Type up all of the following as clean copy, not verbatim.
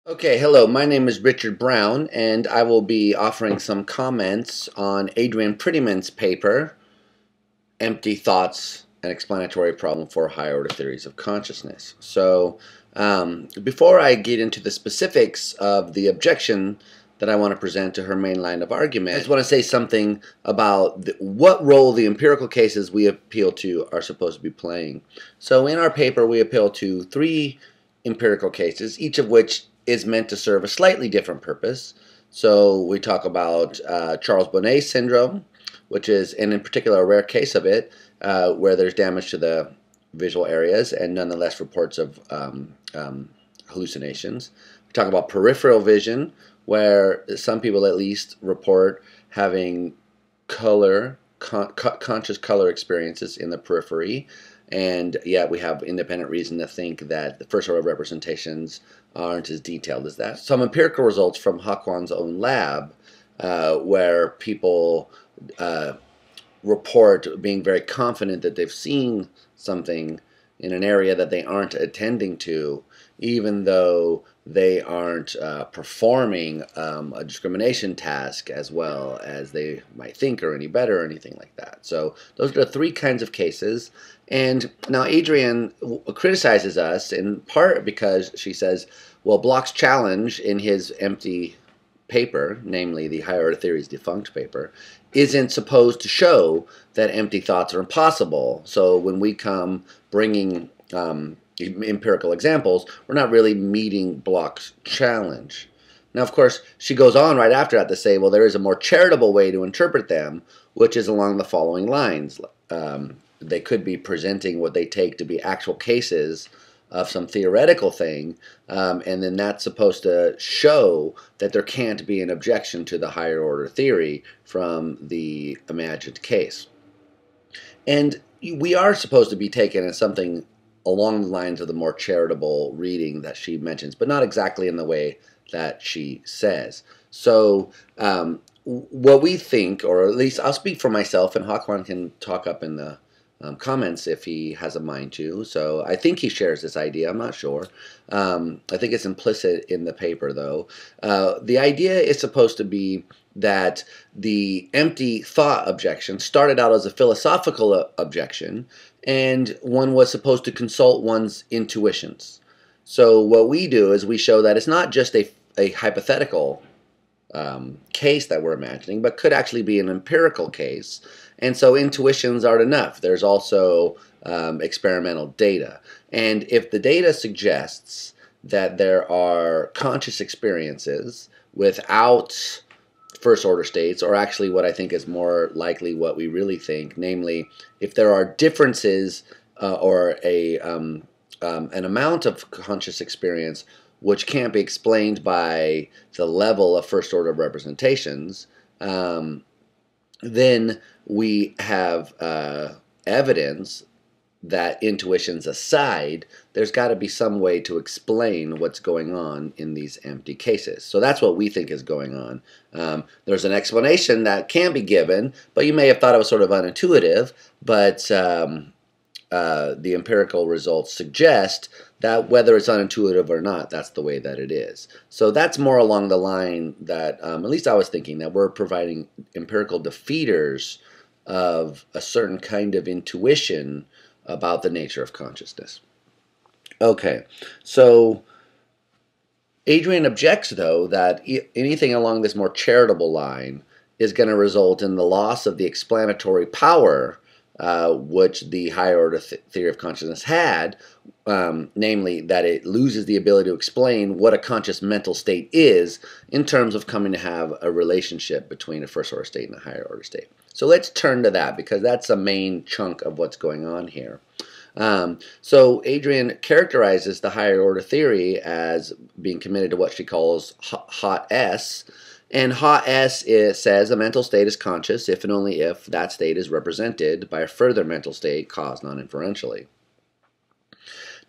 Okay, hello, my name is Richard Brown, and I will be offering some comments on Adrienne Prettyman's paper, Empty Thoughts, an Explanatory Problem for Higher Order Theories of Consciousness. Before I get into the specifics of the objection that I want to present to her main line of argument, I just want to say something about what role the empirical cases we appeal to are supposed to be playing. So in our paper, we appeal to three empirical cases, each of which is meant to serve a slightly different purpose. So we talk about Charles Bonnet syndrome, which is, and in particular, a rare case of it, where there's damage to the visual areas and nonetheless reports of hallucinations. We talk about peripheral vision, where some people at least report having conscious color experiences in the periphery, and yet we have independent reason to think that the first order representations aren't as detailed as that. Some empirical results from Haquan's own lab, where people report being very confident that they've seen something in an area that they aren't attending to, even though they aren't performing a discrimination task as well as they might think or any better or anything like that. So those are the three kinds of cases. And now Adrienne criticizes us in part because she says, well, Bloch's challenge in his empty paper, namely the Higher Order Theories defunct paper, isn't supposed to show that empty thoughts are impossible. So when we come bringing empirical examples, we're not really meeting Bloch's challenge. Now, of course, she goes on right after that to say, well, there is a more charitable way to interpret them, which is along the following lines. They could be presenting what they take to be actual cases of some theoretical thing, and then that's supposed to show that there can't be an objection to the higher order theory from the imagined case. And we are supposed to be taken as something along the lines of the more charitable reading that she mentions, but not exactly in the way that she says. So what we think, or at least I'll speak for myself, and Haquan can talk up in the comments if he has a mind to. So I think he shares this idea. I'm not sure. I think it's implicit in the paper, though. The idea is supposed to be that the empty thought objection started out as a philosophical objection, and one was supposed to consult one's intuitions. So what we do is we show that it's not just a hypothetical case that we're imagining, but could actually be an empirical case. And so intuitions aren't enough. There's also experimental data. And if the data suggests that there are conscious experiences without first order states, or actually what I think is more likely what we really think, namely if there are differences or an amount of conscious experience which can't be explained by the level of first order representations, then we have evidence that intuitions aside, there's got to be some way to explain what's going on in these empty cases. So that's what we think is going on. There's an explanation that can be given, but you may have thought it was sort of unintuitive, but the empirical results suggest that whether it's unintuitive or not, that's the way that it is. So that's more along the line that, at least I was thinking, that we're providing empirical defeaters of a certain kind of intuition about the nature of consciousness. Okay, so Adrienne objects, though, that anything along this more charitable line is going to result in the loss of the explanatory power which the higher order theory of consciousness had, namely that it loses the ability to explain what a conscious mental state is in terms of coming to have a relationship between a first order state and a higher order state. So let's turn to that, because that's a main chunk of what's going on here. So Adrienne characterizes the higher order theory as being committed to what she calls hot S. And hot S says a mental state is conscious if and only if that state is represented by a further mental state caused non-inferentially.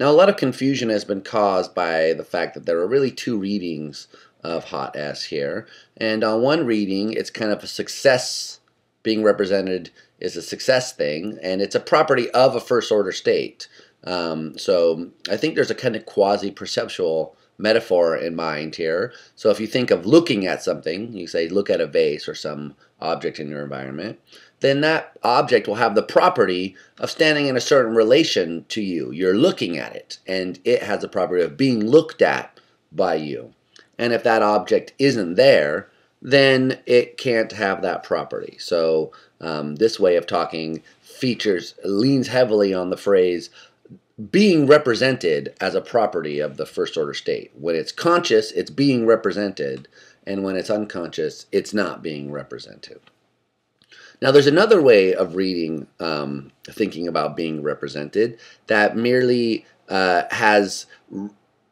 Now, a lot of confusion has been caused by the fact that there are really two readings of hot S here. And on one reading, it's kind of a success being represented is a success thing, and it's a property of a first order state. So I think there's a kind of quasi-perceptual metaphor in mind here. So if you think of looking at something, you say look at a vase or some object in your environment, then that object will have the property of standing in a certain relation to you. You're looking at it, and it has the property of being looked at by you. And if that object isn't there, then it can't have that property. So this way of talking leans heavily on the phrase being represented as a property of the first order state. When it's conscious, it's being represented, and when it's unconscious, it's not being represented. Now there's another way of reading, thinking about being represented, that merely has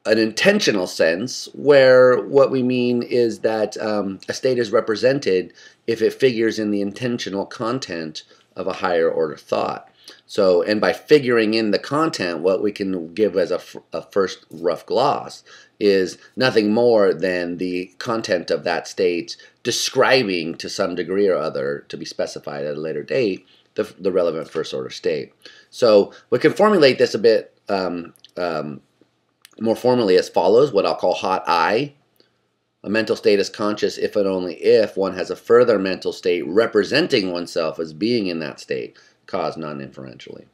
an intentional sense, where what we mean is that a state is represented if it figures in the intentional content of a higher order thought. So, and by figuring in the content, what we can give as a first rough gloss is nothing more than the content of that state describing to some degree or other, to be specified at a later date, the relevant first order state. So we can formulate this a bit more formally as follows, what I'll call hot I. A mental state is conscious if and only if one has a further mental state representing oneself as being in that state, caused non-inferentially.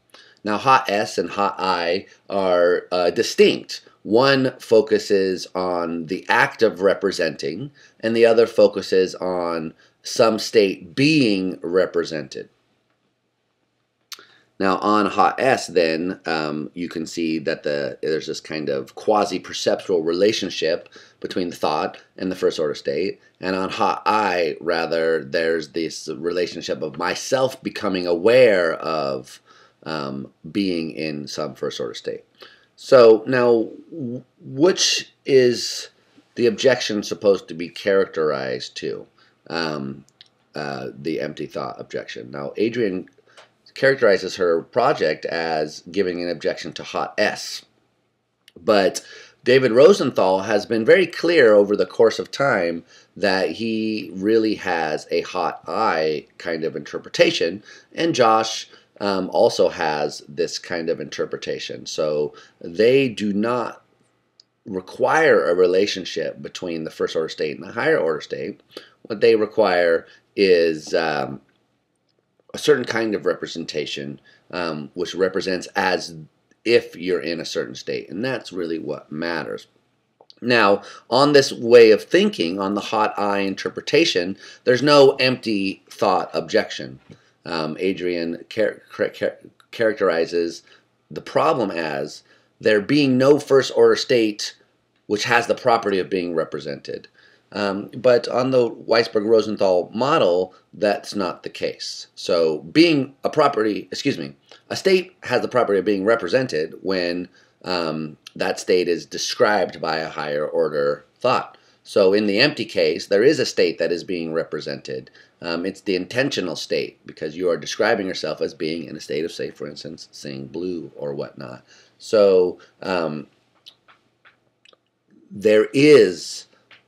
Now hot S and hot I are distinct. One focuses on the act of representing, and the other focuses on some state being represented. Now on hot S then, you can see that there's this kind of quasi-perceptual relationship between the thought and the first order state. And on hot I, rather, there's this relationship of myself becoming aware of being in some first order state. So now, which is the objection supposed to be characterized to? The empty thought objection. Now Adrienne characterizes her project as giving an objection to hot S. But David Rosenthal has been very clear over the course of time that he really has a hot I kind of interpretation, and Josh also has this kind of interpretation. So they do not require a relationship between the first order state and the higher order state. What they require is a certain kind of representation, which represents as if you're in a certain state, and that's really what matters. Now, on this way of thinking, on the hot I interpretation, there's no empty thought objection. Adrienne characterizes the problem as there being no first order state which has the property of being represented. But on the Weisberg-Rosenthal model, that's not the case. So being a property, a state has the property of being represented when that state is described by a higher order thought. So in the empty case, there is a state that is being represented. It's the intentional state, because you are describing yourself as being in a state of, say, for instance, seeing blue or whatnot. So there is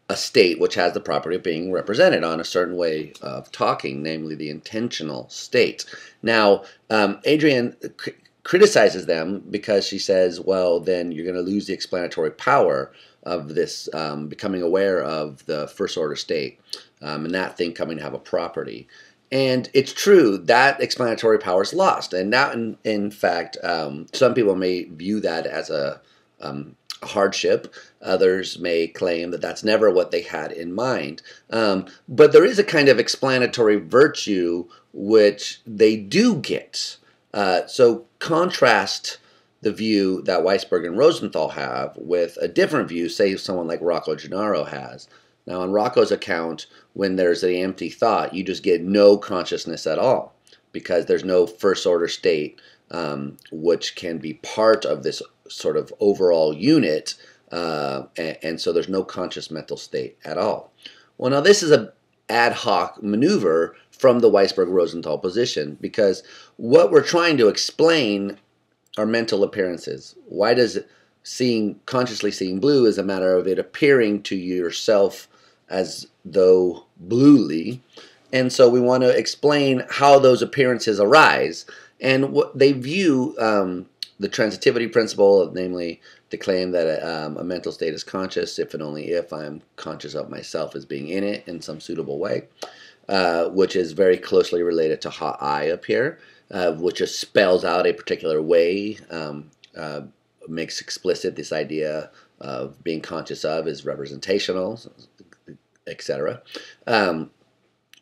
a state which has the property of being represented on a certain way of talking, namely the intentional state. Now, Adrienne criticizes them because she says, well, then you're going to lose the explanatory power of this becoming aware of the first order state, and that thing coming to have a property. And it's true that explanatory power is lost, and now, in fact, some people may view that as a hardship. Others may claim that that's never what they had in mind. But there is a kind of explanatory virtue which they do get. So contrast the view that Weisberg and Rosenthal have with a different view, say someone like Rocco Gennaro has. Now, on Rocco's account, when there's an empty thought, you just get no consciousness at all, because there's no first order state which can be part of this sort of overall unit, and so there's no conscious mental state at all. Well, now this is an ad hoc maneuver from the Weisberg-Rosenthal position, because what we're trying to explain are mental appearances. Why does consciously seeing blue is a matter of it appearing to yourself as though bluely, and so we want to explain how those appearances arise, and what they view the transitivity principle, namely to claim that a mental state is conscious if and only if I'm conscious of myself as being in it in some suitable way, which is very closely related to hot eye up here, which just spells out a particular way, makes explicit this idea of being conscious of is representational, etc.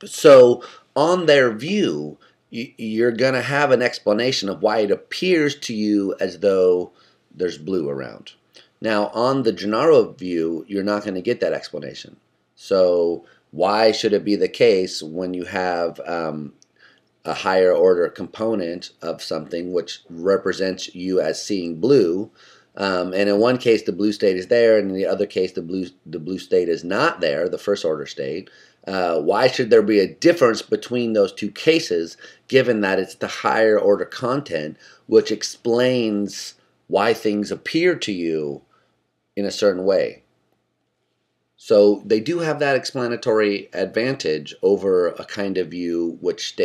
So on their view, you're going to have an explanation of why it appears to you as though there's blue around. Now, on the Gennaro view, you're not going to get that explanation. So why should it be the case when you have a higher order component of something which represents you as seeing blue, and in one case the blue state is there, and in the other case the blue state is not there, the first order state? Why should there be a difference between those two cases, given that it's the higher order content which explains why things appear to you in a certain way? So they do have that explanatory advantage over a kind of view which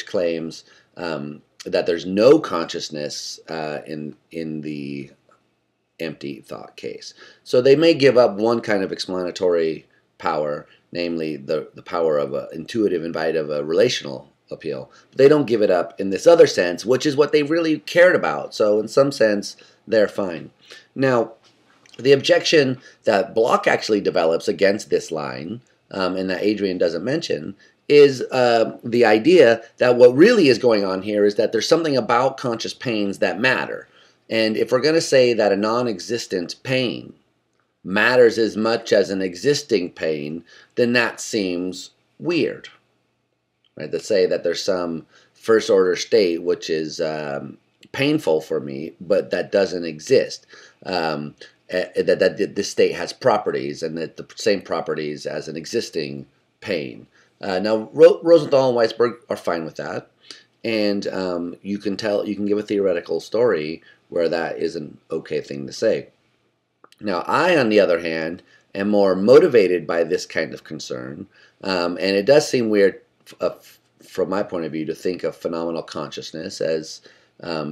claims that there's no consciousness in the empty thought case. So they may give up one kind of explanatory power, namely the power of an intuitive invite of a relational appeal. But they don't give it up in this other sense, which is what they really cared about. So in some sense, they're fine. Now, the objection that Bloch actually develops against this line, and that Adrienne doesn't mention, is the idea that what really is going on here is that there's something about conscious pains that matter. And if we're going to say that a non-existent pain matters as much as an existing pain, then that seems weird, right? To say that there's some first order state which is painful for me, but that doesn't exist. That this state has properties, and that the same properties as an existing pain. Now, Rosenthal and Weisberg are fine with that, and you can give a theoretical story where that is an okay thing to say. Now, I, on the other hand, am more motivated by this kind of concern, and it does seem weird from my point of view to think of phenomenal consciousness as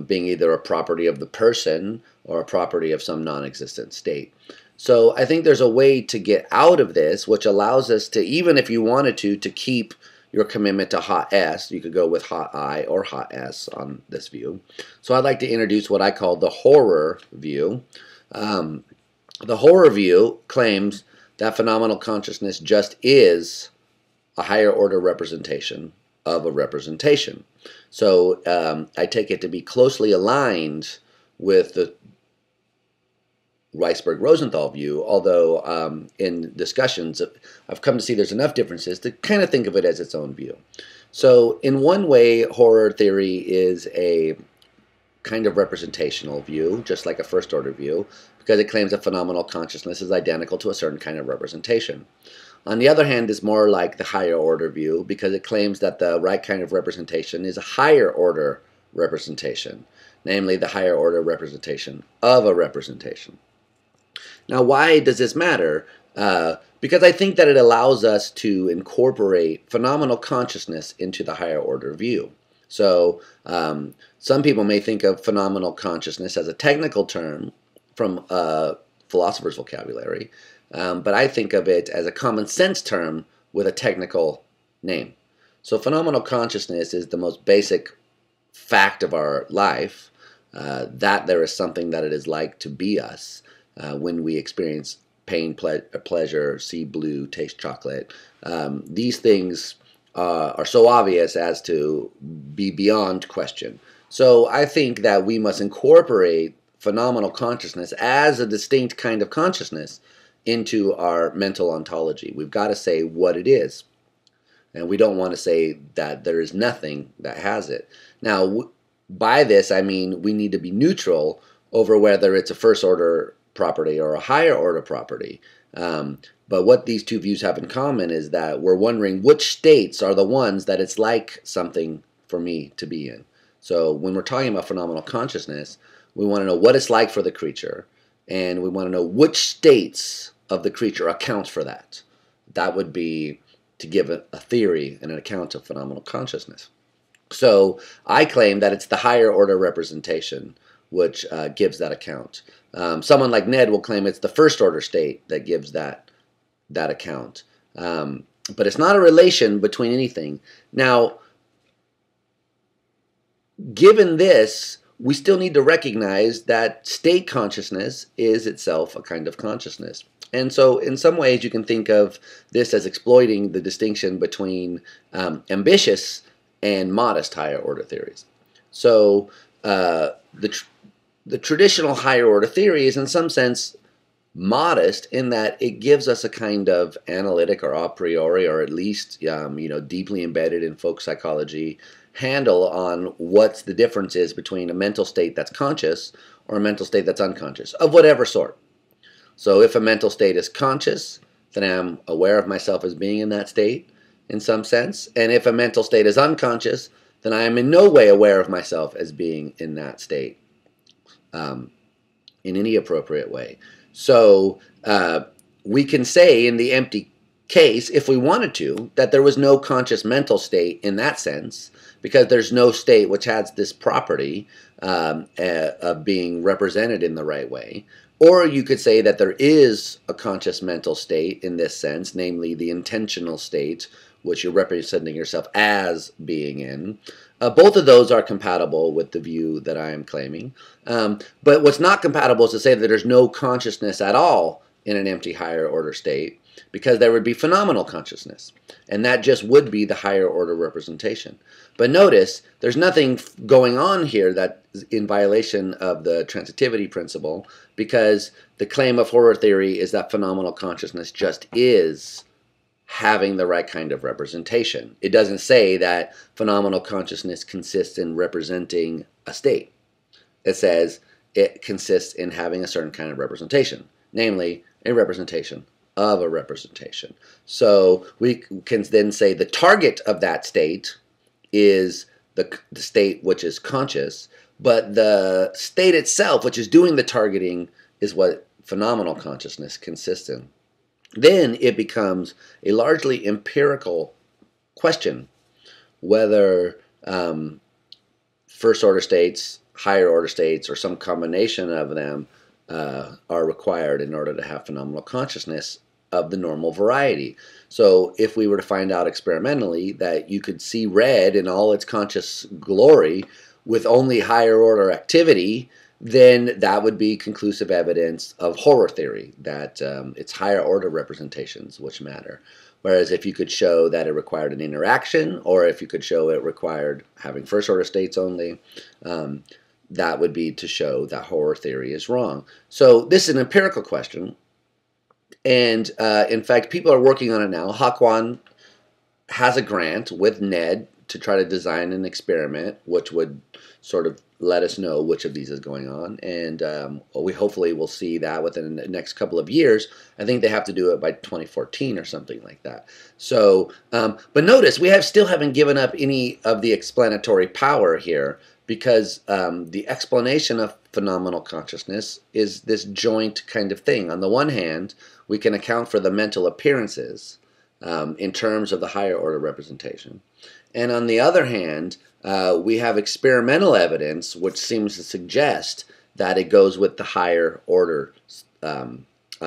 being either a property of the person or a property of some non-existent state. So I think there's a way to get out of this, which allows us to, even if you wanted to keep your commitment to hot S, you could go with hot I or hot S on this view. So I'd like to introduce what I call the horror view. The horror view claims that phenomenal consciousness just is a higher order representation of a representation. So I take it to be closely aligned with the Weisberg-Rosenthal view, although in discussions I've come to see there's enough differences to kind of think of it as its own view. So in one way, horror theory is a kind of representational view, just like a first order view, because it claims that phenomenal consciousness is identical to a certain kind of representation. On the other hand, is more like the higher order view, because it claims that the right kind of representation is a higher order representation, namely the higher order representation of a representation. Now, why does this matter? Because I think that it allows us to incorporate phenomenal consciousness into the higher order view. So some people may think of phenomenal consciousness as a technical term from philosopher's vocabulary, but I think of it as a common sense term with a technical name. So phenomenal consciousness is the most basic fact of our life, that there is something that it is like to be us when we experience pain, pleasure, see blue, taste chocolate. These things are so obvious as to be beyond question. So I think that we must incorporate phenomenal consciousness as a distinct kind of consciousness into our mental ontology. We've got to say what it is. And we don't want to say that there is nothing that has it. Now, by this, I mean we need to be neutral over whether it's a first order property or a higher order property. But what these two views have in common is that we're wondering which states are the ones that it's like something for me to be in. So when we're talking about phenomenal consciousness, we want to know what it's like for the creature, and we want to know which states of the creature account for that. That would be to give a theory and an account of phenomenal consciousness. So I claim that it's the higher order representation which gives that account. Someone like Ned will claim it's the first order state that gives that account. But it's not a relation between anything. Now, given this, we still need to recognize that state consciousness is itself a kind of consciousness. And so in some ways you can think of this as exploiting the distinction between ambitious and modest higher order theories. So the traditional higher order theory is in some sense modest in that it gives us a kind of analytic or a priori, or at least deeply embedded in folk psychology, handle on what the difference is between a mental state that's conscious or a mental state that's unconscious, of whatever sort. So if a mental state is conscious, then I'm aware of myself as being in that state in some sense. And if a mental state is unconscious, then I am in no way aware of myself as being in that state in any appropriate way. So we can say in the empty case, if we wanted to, that there was no conscious mental state in that sense, because there's no state which has this property of being represented in the right way. Or you could say that there is a conscious mental state in this sense, namely the intentional state, which you're representing yourself as being in. Both of those are compatible with the view that I am claiming. But what's not compatible is to say that there's no consciousness at all in an empty higher order state, because there would be phenomenal consciousness, and that just would be the higher order representation. But notice, there's nothing going on here that is in violation of the transitivity principle, because the claim of horror theory is that phenomenal consciousness just is having the right kind of representation. It doesn't say that phenomenal consciousness consists in representing a state. It says it consists in having a certain kind of representation, namely a representation of a representation. So we can then say the target of that state is the state which is conscious, but the state itself, which is doing the targeting, is what phenomenal consciousness consists in. Then it becomes a largely empirical question whether first order states, higher order states, or some combination of them are required in order to have phenomenal consciousness of the normal variety. So if we were to find out experimentally that you could see red in all its conscious glory with only higher order activity, then that would be conclusive evidence of horror theory, that it's higher order representations which matter. Whereas if you could show that it required an interaction, or if you could show it required having first order states only, that would be to show that horror theory is wrong. So this is an empirical question, and in fact people are working on it now. Hakwan has a grant with Ned to try to design an experiment which would sort of let us know which of these is going on, and we hopefully will see that within the next couple of years. I think they have to do it by 2014 or something like that. So, but notice we still haven't given up any of the explanatory power here, because the explanation of phenomenal consciousness is this joint kind of thing. On the one hand, we can account for the mental appearances in terms of the higher order representation. And on the other hand, we have experimental evidence which seems to suggest that it goes with the higher order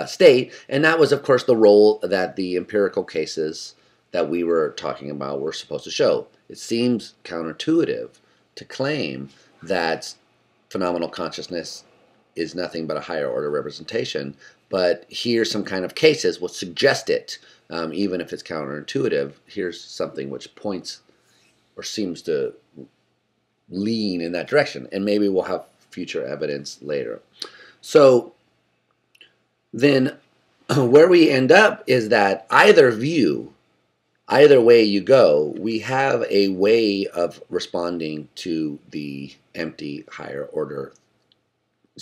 state. And that was, of course, the role that the empirical cases that we were talking about were supposed to show. It seems counterintuitive to claim that phenomenal consciousness is nothing but a higher order representation, but here's some kind of cases which suggest it, even if it's counterintuitive. Here's something which points or seems to lean in that direction, and maybe we'll have future evidence later. So then where we end up is that either view, either way you go, we have a way of responding to the empty higher order,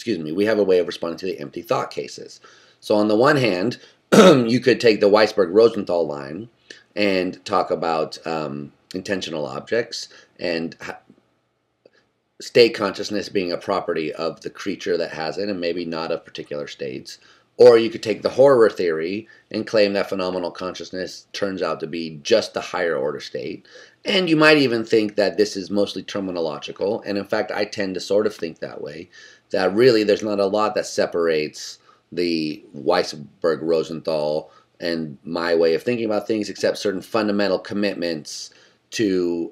we have a way of responding to the empty thought cases. So on the one hand, you could take the Weisberg-Rosenthal line and talk about intentional objects and state consciousness being a property of the creature that has it, and maybe not of particular states. Or you could take the horror theory and claim that phenomenal consciousness turns out to be just the higher order state. And you might even think that this is mostly terminological, and in fact I tend to sort of think that way, that really there's not a lot that separates the Weisberg-Rosenthal and my way of thinking about things, except certain fundamental commitments to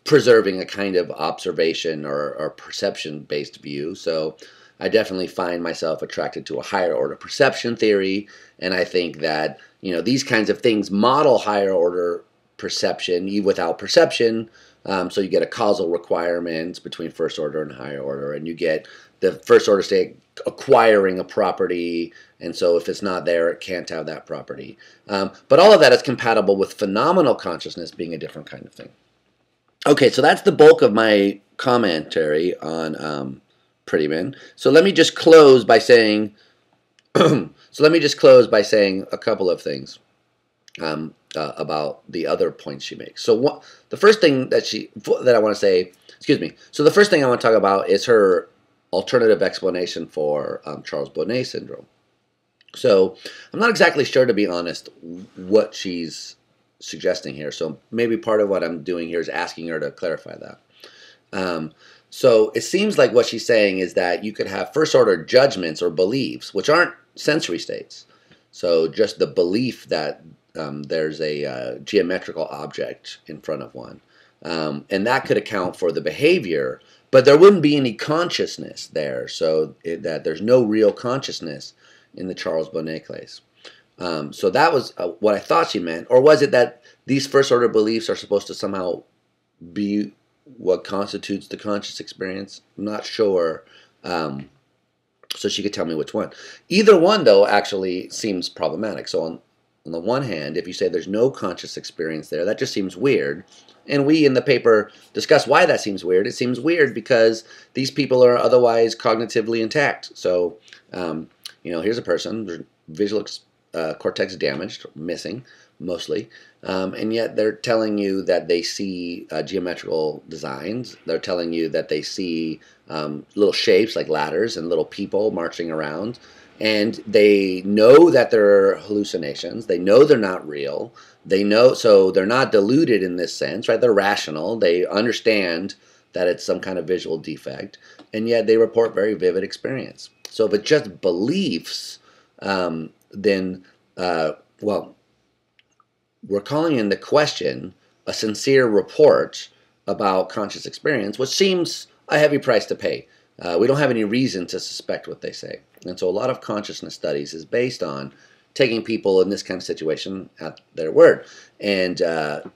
preserving a kind of observation or perception-based view. So I definitely find myself attracted to a higher order perception theory, and I think that these kinds of things model higher order perception without perception. So you get a causal requirement between first order and higher order, and you get the first order state acquiring a property, and so if it's not there, it can't have that property. But all of that is compatible with phenomenal consciousness being a different kind of thing. Okay, so that's the bulk of my commentary on Prettyman. So let me just close by saying, a couple of things about the other points she makes. So the first thing that I want to say, So the first thing I want to talk about is her alternative explanation for Charles Bonnet syndrome. So I'm not exactly sure, to be honest, what she's suggesting here. So maybe part of what I'm doing here is asking her to clarify that. So it seems like what she's saying is that you could have first order judgments or beliefs, which aren't sensory states. So just the belief that there's a geometrical object in front of one. And that could account for the behavior, but there wouldn't be any consciousness there, so that there's no real consciousness in the Charles Bonnet case. So that was what I thought she meant. Or was it that these first order beliefs are supposed to somehow be what constitutes the conscious experience? I'm not sure. So she could tell me which one. Either one, though, actually seems problematic. So on the one hand, if you say there's no conscious experience there, that just seems weird. And we in the paper discuss why that seems weird. It seems weird because these people are otherwise cognitively intact. So, here's a person, their visual cortex damaged, missing mostly, and yet they're telling you that they see geometrical designs. They're telling you that they see little shapes like ladders and little people marching around. And they know that they're hallucinations. They know they're not real. They know, so they're not deluded in this sense, right? They're rational. They understand that it's some kind of visual defect, and yet they report very vivid experience. So if it's just beliefs, then, we're calling into question a sincere report about conscious experience, which seems a heavy price to pay. We don't have any reason to suspect what they say. And so a lot of consciousness studies is based on taking people in this kind of situation at their word. And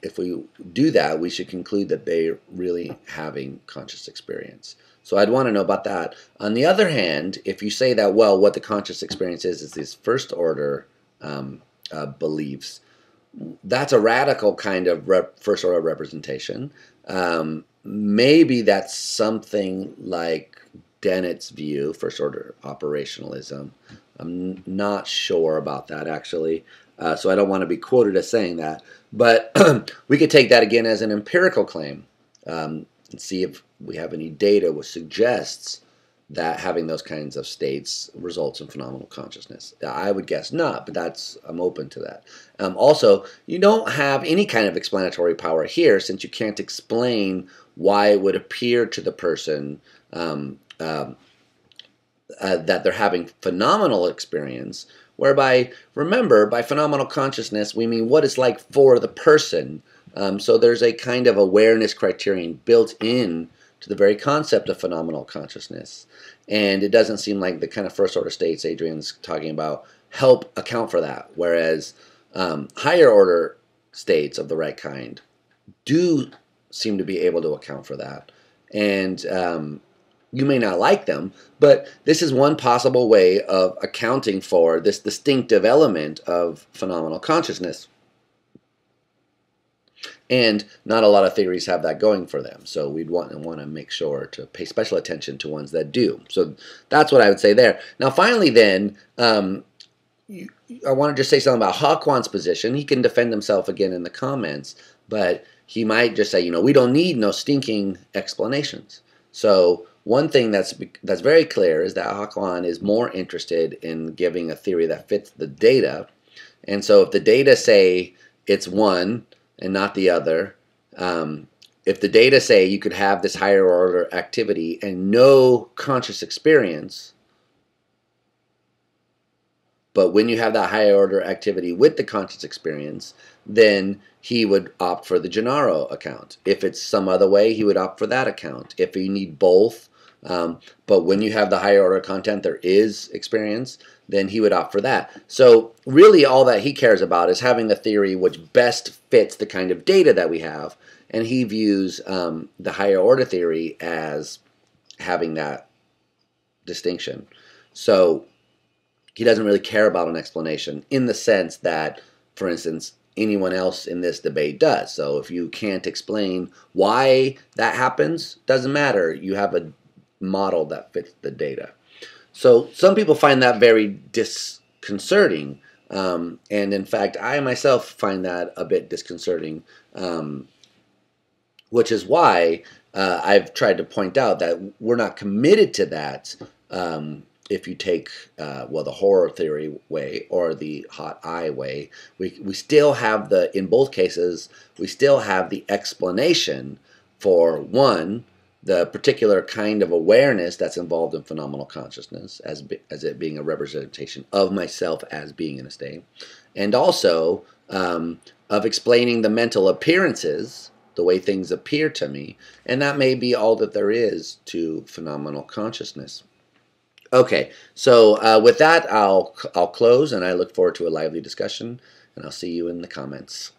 if we do that, we should conclude that they're really having conscious experience. So I'd want to know about that. On the other hand, if you say that, well, what the conscious experience is these first order beliefs, that's a radical kind of first order representation. Maybe that's something like Dennett's view, first order operationalism. I'm not sure about that, actually, so I don't want to be quoted as saying that. But we could take that again as an empirical claim and see if we have any data which suggests that having those kinds of states results in phenomenal consciousness. I would guess not, but I'm open to that. Also, you don't have any kind of explanatory power here, since you can't explain why it would appear to the person that they're having phenomenal experience, whereby, remember, by phenomenal consciousness, we mean what it's like for the person. So there's a kind of awareness criterion built in to the very concept of phenomenal consciousness. And it doesn't seem like the kind of first order states Adrienne's talking about help account for that, whereas higher order states of the right kind do seem to be able to account for that. And you may not like them, but this is one possible way of accounting for this distinctive element of phenomenal consciousness. And not a lot of theories have that going for them, so we'd want to make sure to pay special attention to ones that do. So that's what I would say there. Now finally then, I want to just say something about Haquan's position. He can defend himself again in the comments, but he might just say, we don't need no stinking explanations. So one thing that's very clear is that Haquan is more interested in giving a theory that fits the data. And so if the data say it's one and not the other, if the data say you could have this higher order activity and no conscious experience, but when you have that higher order activity with the conscious experience, then he would opt for the Gennaro account. If it's some other way, he would opt for that account. If you need both, but when you have the higher order content, there is experience, then he would opt for that. So really all that he cares about is having a theory which best fits the kind of data that we have, and he views the higher order theory as having that distinction. So he doesn't really care about an explanation in the sense that, for instance, anyone else in this debate does. So if you can't explain why that happens, doesn't matter. You have a model that fits the data. So some people find that very disconcerting. And in fact, I myself find that a bit disconcerting, which is why I've tried to point out that we're not committed to that. If you take, well, the horror theory way or the hot eye way, we still have in both cases, we still have the explanation for, one, the particular kind of awareness that's involved in phenomenal consciousness as it being a representation of myself as being in a state, and also of explaining the mental appearances, the way things appear to me, and that may be all that there is to phenomenal consciousness. Okay, so with that, I'll close, and I look forward to a lively discussion, and I'll see you in the comments.